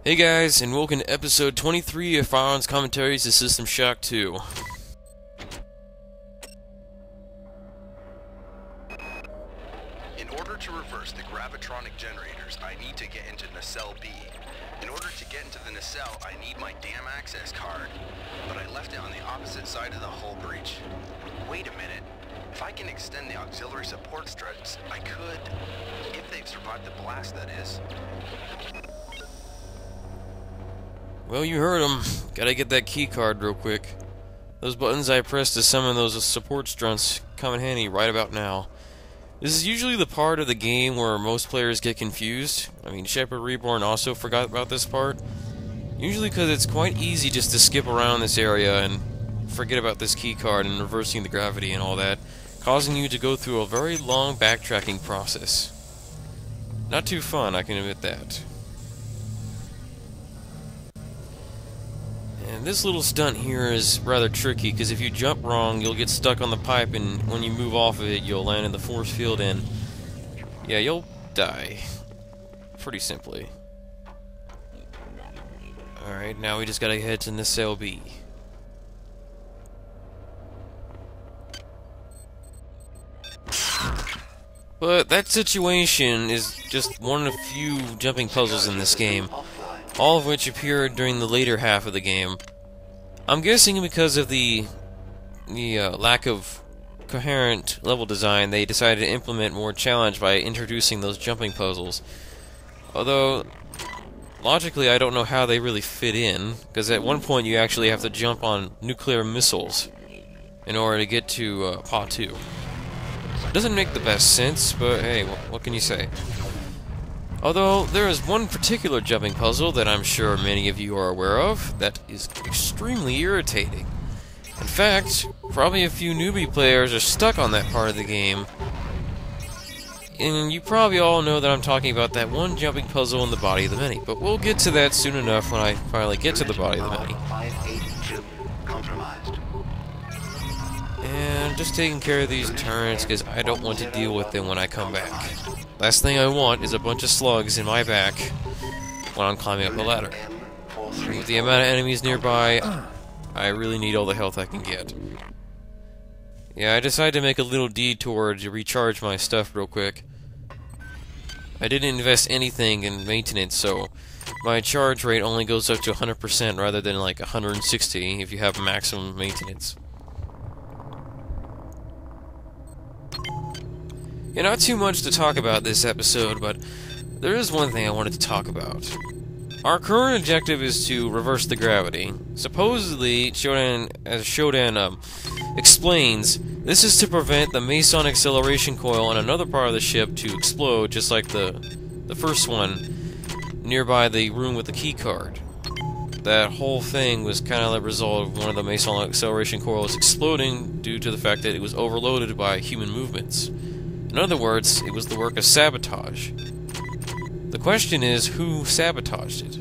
Hey guys, and welcome to episode 23 of Firon's Commentaries to System Shock 2. In order to reverse the gravitronic generators, I need to get into Nacelle B. In order to get into the nacelle, I need my damn access card. But I left it on the opposite side of the hull breach. Wait a minute. If I can extend the auxiliary support struts, I could. If they've survived the blast, that is. Well, you heard him. Gotta get that keycard real quick. Those buttons I pressed to summon those support strunts come in handy right about now. This is usually the part of the game where most players get confused. I mean, Shepard Reborn also forgot about this part. Usually because it's quite easy just to skip around this area and forget about this keycard and reversing the gravity and all that, causing you to go through a very long backtracking process. Not too fun, I can admit that. And this little stunt here is rather tricky, because if you jump wrong, you'll get stuck on the pipe, and when you move off of it, you'll land in the force field, and yeah, you'll die. Pretty simply. Alright, now we just gotta head to Nacelle B. But that situation is just one of the few jumping puzzles in this game, all of which appeared during the later half of the game. I'm guessing because of the lack of coherent level design, they decided to implement more challenge by introducing those jumping puzzles. Although, logically, I don't know how they really fit in, because at one point you actually have to jump on nuclear missiles in order to get to Pot 2. Doesn't make the best sense, but hey, what can you say? Although, there is one particular jumping puzzle that I'm sure many of you are aware of that is extremely irritating. In fact, probably a few newbie players are stuck on that part of the game. And you probably all know that I'm talking about that one jumping puzzle in the body of the many, but we'll get to that soon enough when I finally get to the body of the many. And just taking care of these turrets because I don't want to deal with them when I come back. Last thing I want is a bunch of slugs in my back when I'm climbing up a ladder. And with the amount of enemies nearby, I really need all the health I can get. Yeah, I decided to make a little detour to recharge my stuff real quick. I didn't invest anything in maintenance, so my charge rate only goes up to 100% rather than like 160 if you have maximum maintenance. Yeah, not too much to talk about this episode, but there is one thing I wanted to talk about. Our current objective is to reverse the gravity. Supposedly, as Shodan explains, this is to prevent the Meson acceleration coil on another part of the ship to explode, just like the first one, nearby the room with the keycard. That whole thing was kind of the result of one of the Meson acceleration coils exploding due to the fact that it was overloaded by human movements. In other words, it was the work of sabotage. The question is, who sabotaged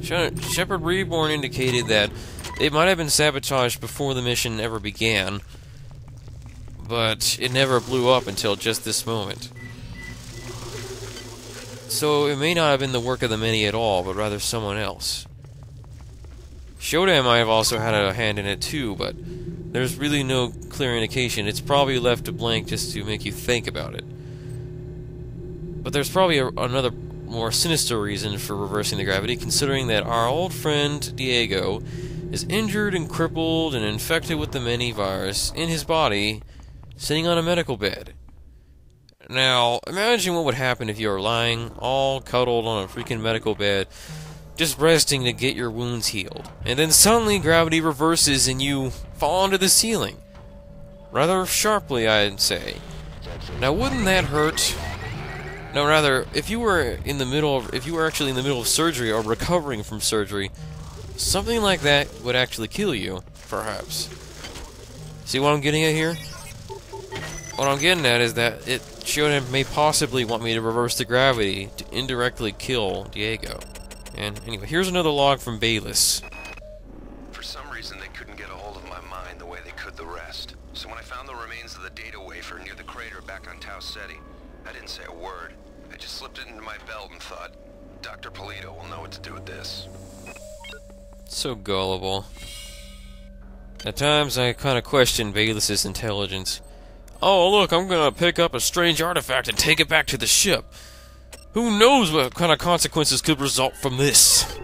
it? Shepard Reborn indicated that it might have been sabotaged before the mission ever began, but it never blew up until just this moment. So it may not have been the work of the many at all, but rather someone else. Shodan might have also had a hand in it too, but there's really no clear indication. It's probably left blank just to make you think about it. But there's probably another more sinister reason for reversing the gravity, considering that our old friend Diego is injured and crippled and infected with the many virus in his body, sitting on a medical bed. Now, imagine what would happen if you were lying, all cuddled on a freaking medical bed, just resting to get your wounds healed, and then suddenly gravity reverses and you fall onto the ceiling. Rather sharply, I'd say. Now, wouldn't that hurt? No, rather, if you were actually in the middle of surgery or recovering from surgery, something like that would actually kill you, perhaps. See what I'm getting at here? What I'm getting at is that Shodan may possibly want me to reverse the gravity to indirectly kill Diego. And anyway, here's another log from Bayless. For some reason, they couldn't get a hold of my mind the way they could the rest. So when I found the remains of the data wafer near the crater back on Tau Ceti, I didn't say a word. I just slipped it into my belt and thought, Dr. Polito will know what to do with this. So gullible. At times, I kind of question Bayless's intelligence. Oh, look, I'm gonna pick up a strange artifact and take it back to the ship. Who knows what kind of consequences could result from this?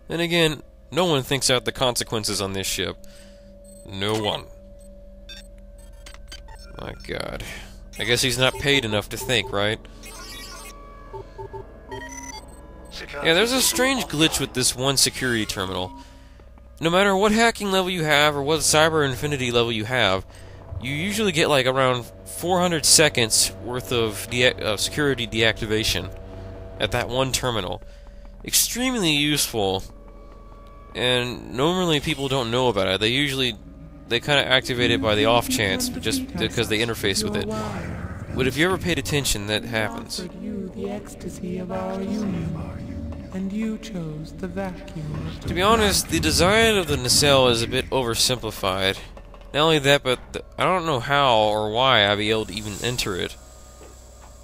Then again, no one thinks out the consequences on this ship. No one. My god. I guess he's not paid enough to think, right? Yeah, there's a strange glitch with this one security terminal. No matter what hacking level you have, or what cyber infinity level you have, you usually get like around 400 seconds worth of security deactivation at that one terminal. Extremely useful, and normally people don't know about it. They kind of activate it by the off chance, just because they interface with it. But if you ever paid attention, that happens. And you chose the vacuum. To be honest, the design of the nacelle is a bit oversimplified. Not only that, but I don't know how or why I'd be able to even enter it.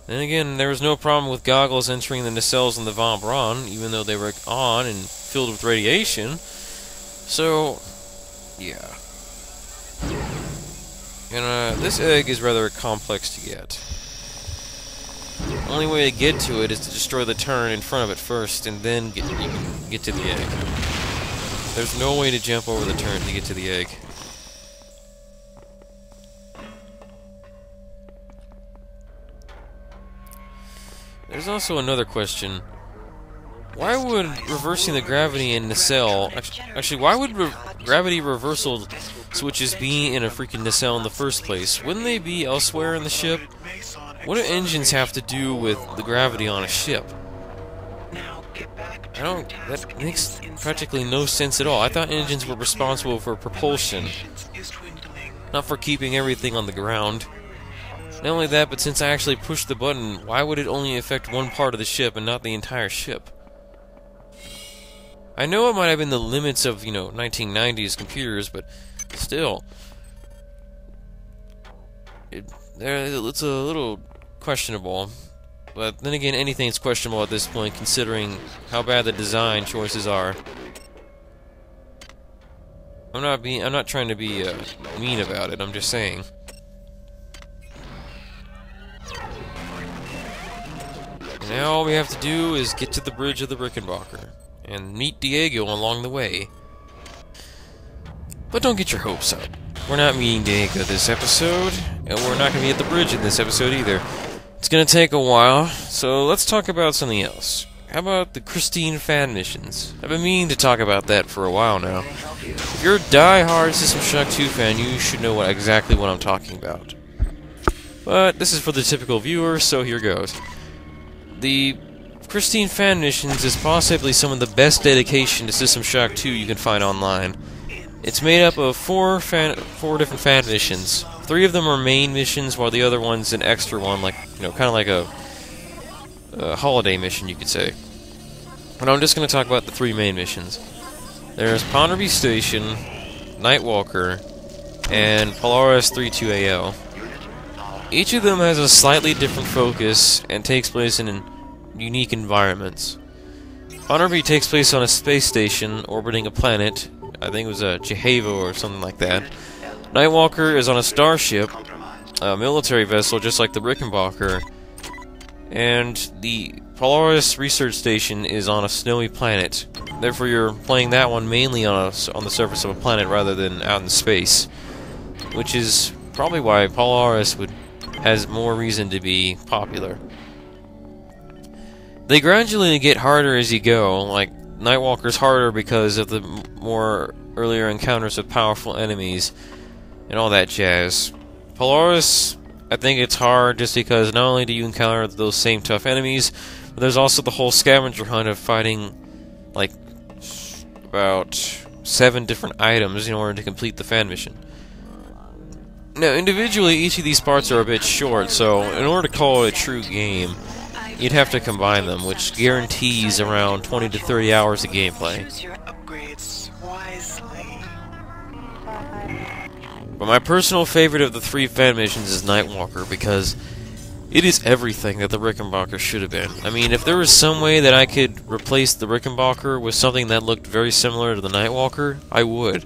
Then again, there was no problem with goggles entering the nacelles in the Von Braun, even though they were on and filled with radiation. So, yeah. And this egg is rather complex to get. The only way to get to it is to destroy the turret in front of it first, and then you can get to the egg. There's no way to jump over the turret to get to the egg. There's also another question. Why would reversing the gravity in nacelle... Actually, why would gravity reversal switches be in a freaking nacelle in the first place? Wouldn't they be elsewhere in the ship? What do engines have to do with the gravity on a ship? That makes practically no sense at all. I thought engines were responsible for propulsion, not for keeping everything on the ground. Not only that, but since I actually pushed the button, why would it only affect one part of the ship and not the entire ship? I know it might have been the limits of, 1990s computers, but still. It's a little questionable. But then again, anything's questionable at this point, considering how bad the design choices are. I'm not trying to be mean about it. I'm just saying. And now all we have to do is get to the bridge of the Rickenbacker and meet Diego along the way. But don't get your hopes up. We're not meeting Diego this episode, and we're not going to be at the bridge in this episode either. It's going to take a while, so let's talk about something else. How about the Christine fan missions? I've been meaning to talk about that for a while now. If you're a die-hard System Shock 2 fan, you should know exactly what I'm talking about. But this is for the typical viewer, so here goes. The Christine fan missions is possibly some of the best dedication to System Shock 2 you can find online. It's made up of four different fan missions. 3 of them are main missions, while the other one's an extra one, like, kind of like a holiday mission, you could say. But I'm just going to talk about the 3 main missions. There's Ponderby Station, Nightwalker, and Polaris 32AL. Each of them has a slightly different focus and takes place in unique environments. Ponderby takes place on a space station orbiting a planet. I think it was a Jehovah or something like that. Nightwalker is on a starship, a military vessel just like the Rickenbacker, and the Polaris research station is on a snowy planet. Therefore, you're playing that one mainly on the surface of a planet rather than out in space, which is probably why Polaris has more reason to be popular. They gradually get harder as you go, like Nightwalker's harder because of the more earlier encounters with powerful enemies and all that jazz. Polaris, I think it's hard just because not only do you encounter those same tough enemies, but there's also the whole scavenger hunt of fighting like about 7 different items in order to complete the fan mission. Now, individually, each of these parts are a bit short, so in order to call it a true game, you'd have to combine them, which guarantees around 20 to 30 hours of gameplay. But my personal favorite of the 3 fan missions is Nightwalker, because It is everything that the Rickenbacker should have been. I mean, if there was some way that I could replace the Rickenbacker with something that looked very similar to the Nightwalker, I would.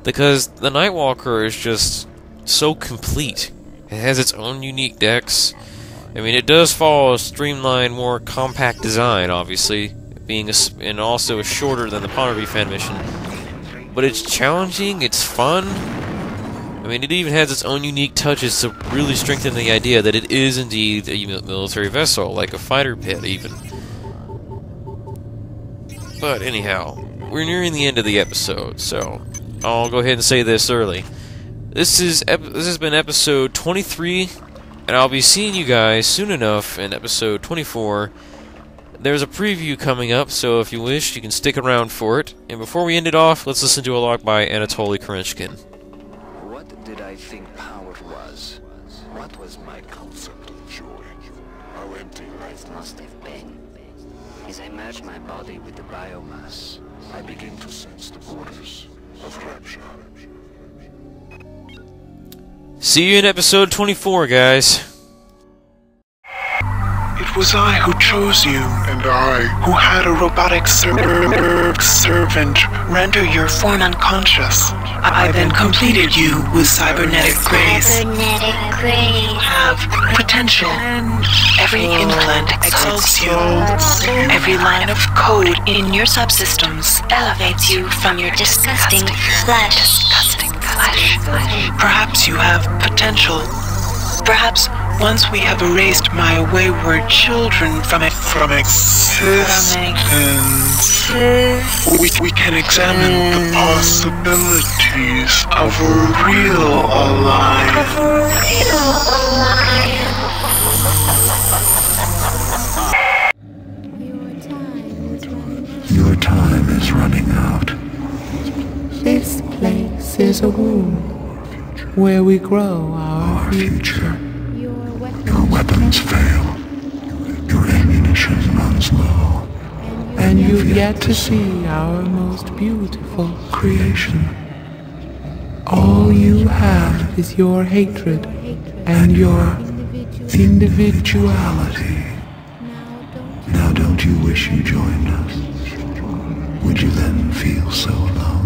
Because the Nightwalker is just so complete. It has its own unique decks. I mean, it does follow a streamlined, more compact design, obviously, being and also shorter than the Ponderby fan mission. But it's challenging, it's fun. I mean, it even has its own unique touches to really strengthen the idea that it is indeed a military vessel, like a fighter pit, even. But anyhow, we're nearing the end of the episode, so I'll go ahead and say this early. This has been episode 23, and I'll be seeing you guys soon enough in episode 24. There's a preview coming up, so if you wish, you can stick around for it. And before we end it off, let's listen to a log by Anatoly Kerenskin. What did I think power was? What was my concept of joy? How empty life must have been. As I merged my body with the biomass, I began to sense the borders of rapture. See you in episode 24, guys. It was I who chose you, And I, who had a robotic servant render your form unconscious. I then completed you with cybernetic grace. Have potential. Every implant exalts you. Every line of code in your subsystems elevates you from your disgusting flesh. Perhaps you have potential. Perhaps once we have erased my wayward children from existence, we can examine the possibilities of a real alliance. Your time is running out. This place is a womb where we grow our future. Your weapons fail. Your ammunition runs low. And you've yet to see our most beautiful creation. All you have is your hatred and your individuality. Now don't you wish you joined us? Would you then feel so alone?